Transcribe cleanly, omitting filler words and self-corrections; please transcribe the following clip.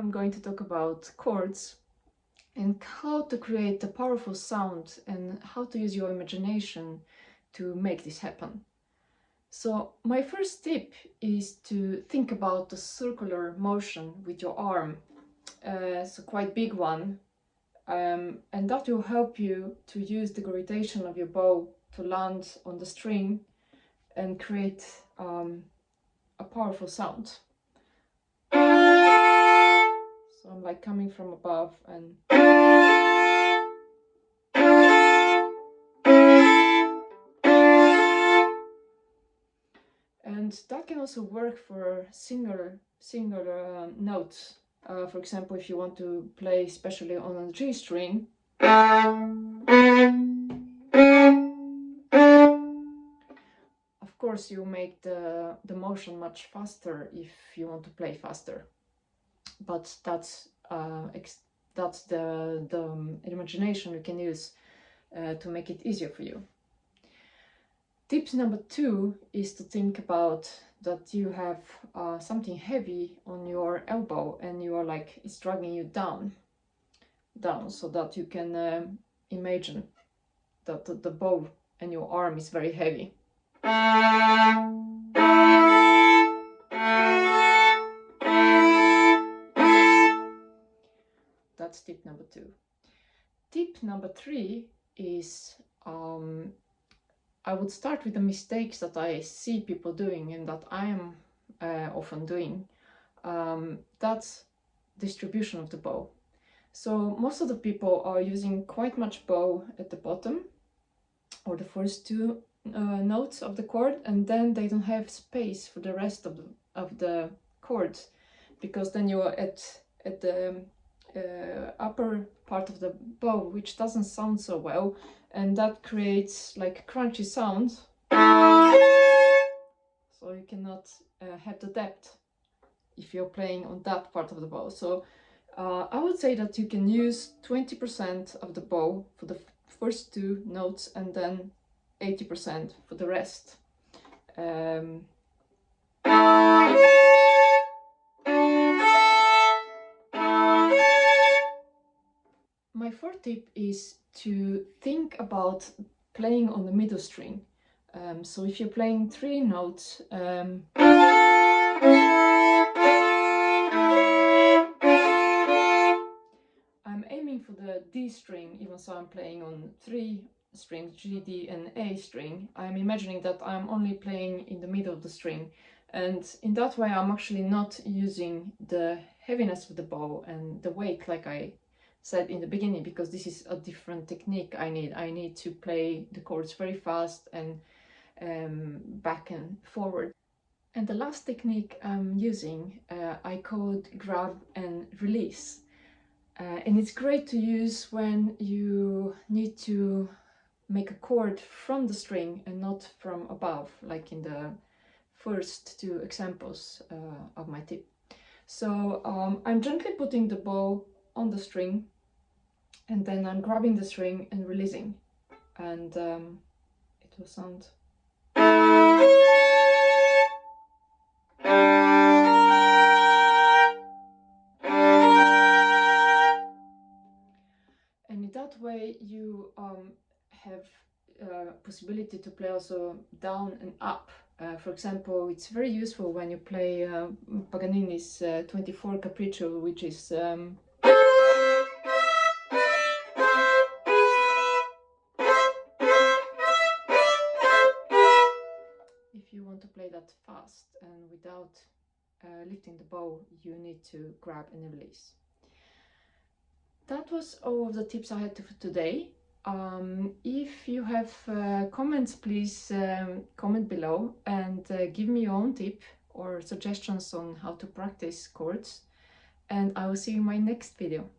I'm going to talk about chords and how to create a powerful sound and how to use your imagination to make this happen. So my first tip is to think about the circular motion with your arm. It's a quite big one, and that will help you to use the gravitation of your bow to land on the string and create a powerful sound. So I'm like coming from above and that can also work for single notes. For example, if you want to play especially on a G string, of course you make the motion much faster if you want to play faster, but that's the imagination you can use to make it easier for you. Tips number 2 is to think about that you have something heavy on your elbow and you are like, it's dragging you down, so that you can imagine that the bow and your arm is very heavy. That's tip number 2. Tip number 3 is I would start with the mistakes that I see people doing and that I am often doing. That's distribution of the bow. So most of the people are using quite much bow at the bottom or the first 2 notes of the chord, and then they don't have space for the rest of the chords, because then you are at the upper part of the bow, which doesn't sound so well, and that creates like crunchy sound, so you cannot have the depth if you're playing on that part of the bow. So I would say that you can use 20% of the bow for the first 2 notes and then 80% for the rest. My 4th tip is to think about playing on the middle string. So if you're playing 3 notes, I'm aiming for the D string, even though I'm playing on 3 strings, G, D and A string. I'm imagining that I'm only playing in the middle of the string, and in that way I'm actually not using the heaviness of the bow and the weight like I said in the beginning, because this is a different technique I need. I need to play the chords very fast and back and forward. And the last technique I'm using, I call grab and release. And it's great to use when you need to make a chord from the string and not from above, like in the first 2 examples of my tip. So I'm gently putting the bow on the string, and then I'm grabbing the string and releasing, and it will sound. And in that way you have possibility to play also down and up. For example, it's very useful when you play Paganini's 24 Capriccio, which is if you want to play that fast and without lifting the bow, you need to grab and release. That was all of the tips I had for today. If you have comments, please comment below and give me your own tip or suggestions on how to practice chords, and I will see you in my next video.